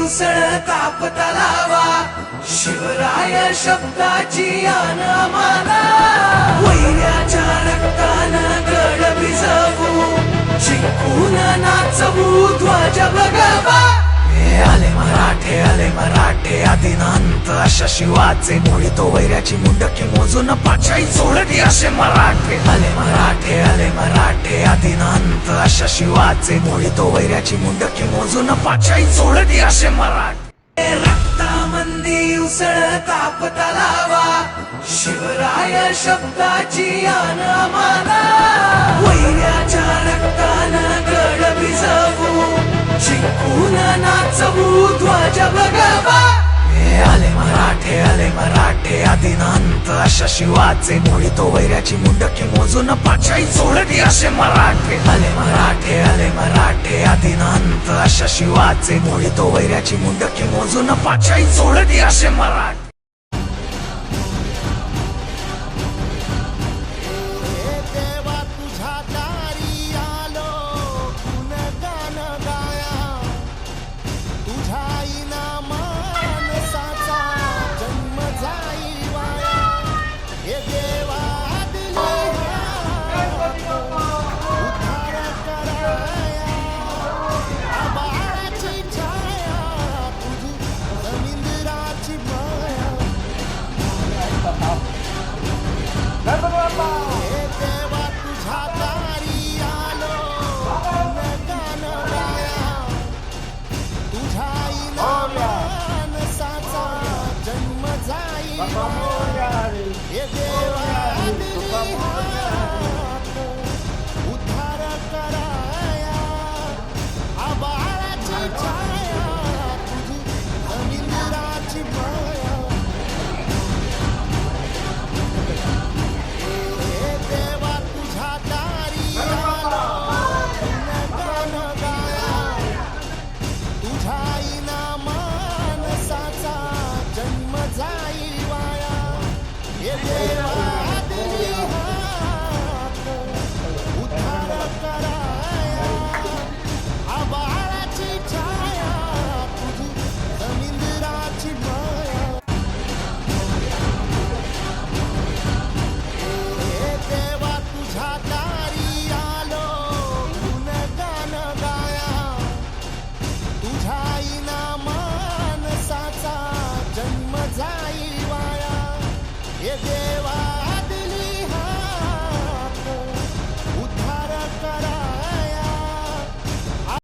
उसळ तापता लावा, शिवराय शब्दाची आण आम्हाला. वैऱ्याच्या रक्तानं गड भिजवू, जिंकून नाचवू ध्वज भगवा. आले मराठे आदिनांत अशा शिवाचे मुळी, तो वैऱ्याची मुंडकी मोजून पाचाई सोडती असे मराठे. आले मराठे आदिनांत अशा शिवाचे मुळी, तो वैऱ्याची मुंडकी मोजून पाचाई सोडती असे मराठे. रक्तामंदी उसळ तापता लावा, शिवराय शब्दाची आण आम्हाला. वैऱ्याच्या रक्तानं गड भिजवू, जिंकून नाचवू ध्वज भगवा. आले मराठे आदिनांत अशा शिवाचे मुळी, तो वैऱ्याची मुंडकी मोजून पाचाई सोडती असे मराठे. आले मराठे आदिनांत अशा शिवाचे मुळी, तो वैऱ्याची मुंडकी मोजून पाचाई सोडती असे मराठे. जन्म जाई